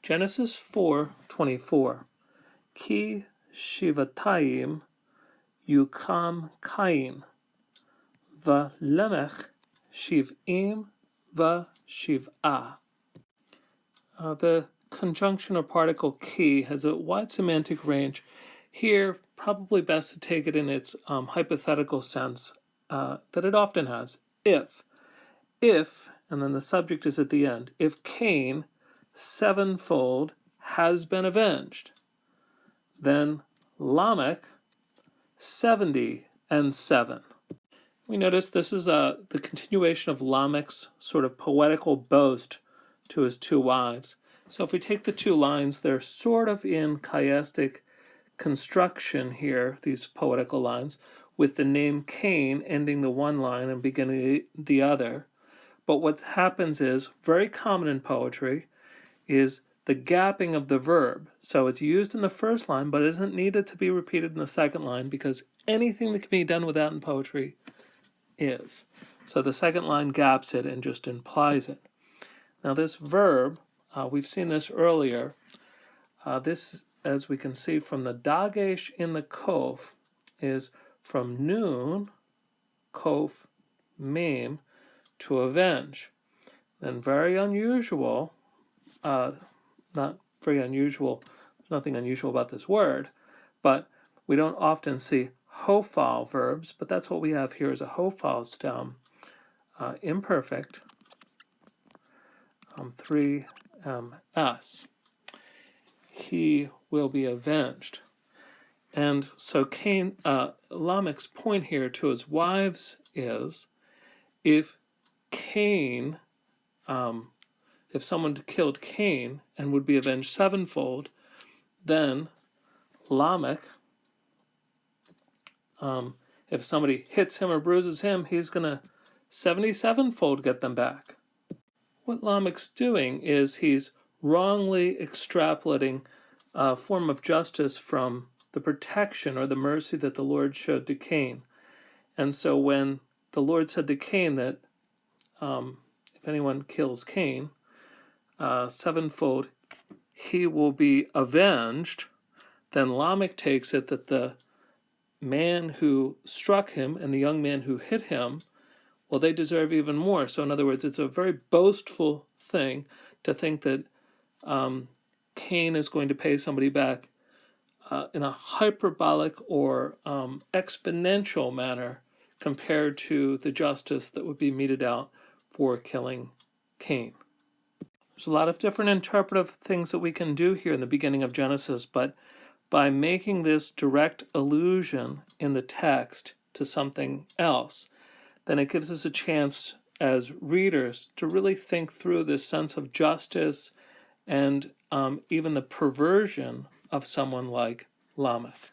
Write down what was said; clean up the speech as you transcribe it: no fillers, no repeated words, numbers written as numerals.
Genesis 4:24. Ki shivatayim yukam Cain, v'lemech shiv'im v'shiv'ah. The conjunction or particle ki has a wide semantic range. Here, probably best to take it in its hypothetical sense that it often has. If, and then the subject is at the end, if Cain sevenfold has been avenged, then Lamech 70 and 7. We notice this is the continuation of Lamech's sort of poetical boast to his two wives. So if we take the two lines, they're sort of in chiastic construction here, these poetical lines, with the name Cain ending the one line and beginning the other. But what happens is, very common in poetry, is the gapping of the verb. So it's used in the first line, but isn't needed to be repeated in the second line, because anything that can be done with that in poetry is. So the second line gaps it and just implies it. Now this verb, we've seen this earlier. This, as we can see from the dagesh in the kof, is from noon, kof, mem, to avenge. Then very unusual, not very unusual, there's nothing unusual about this word, but we don't often see hofal verbs, but that's what we have here is a hofal stem, imperfect, 3ms. He will be avenged. And so Cain, Lamech's point here to his wives is, if Cain, if someone killed Cain and would be avenged sevenfold, then Lamech, if somebody hits him or bruises him, he's going to 77-fold get them back. What Lamech's doing is he's wrongly extrapolating a form of justice from the protection or the mercy that the Lord showed to Cain. And so when the Lord said to Cain that if anyone kills Cain, sevenfold he will be avenged, then Lamech takes it that the man who struck him and the young man who hit him, well, they deserve even more. So in other words, it's a very boastful thing to think that Cain is going to pay somebody back in a hyperbolic or exponential manner compared to the justice that would be meted out for killing Cain. There's a lot of different interpretive things that we can do here in the beginning of Genesis, but by making this direct allusion in the text to something else, then it gives us a chance as readers to really think through this sense of justice and even the perversion of someone like Lamech.